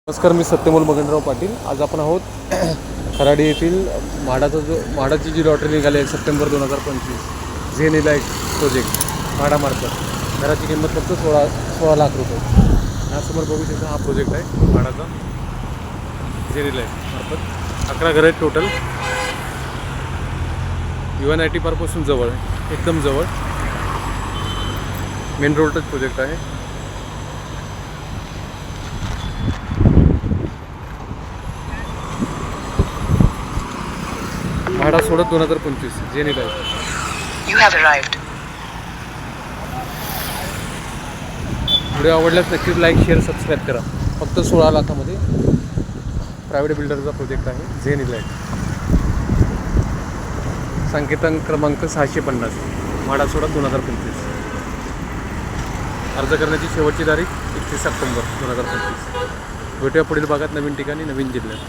नमस्कार, मी सत्यमोल मगनराव पाटील. आज आपण आहोत खराडी येथील म्हाडाची जी लॉटरी निघाली आहे सप्टेंबर 2025 झेनिला एक प्रोजेक्ट म्हाडामार्फत. घराची किंमत फक्त 16 लाख रुपये. यासमोर बघू शकता हा प्रोजेक्ट आहे म्हाडाचा झेनिला मार्फत. 11 घरं आहेत टोटल. UNIT पार्कपासून जवळ आहे, एकदम जवळ. मेन रोडच प्रोजेक्ट आहे. म्हाडा सोडत 2025 झेनिला आहे. You have arrived. व्हिडिओ आवडल्यास नक्कीच लाईक, शेअर, सबस्क्राईब करा. फक्त 16 लाखामध्ये प्रायव्हेट बिल्डरचा प्रोजेक्ट आहे झेनिला आहे. संकेतांक क्रमांक 650 म्हाडा सोडत 2025. अर्ज करण्याची शेवटची तारीख 31 ऑक्टोबर 2025. भेटूया पुढील भागात, नवीन ठिकाणी, नवीन जिल्ह्यात.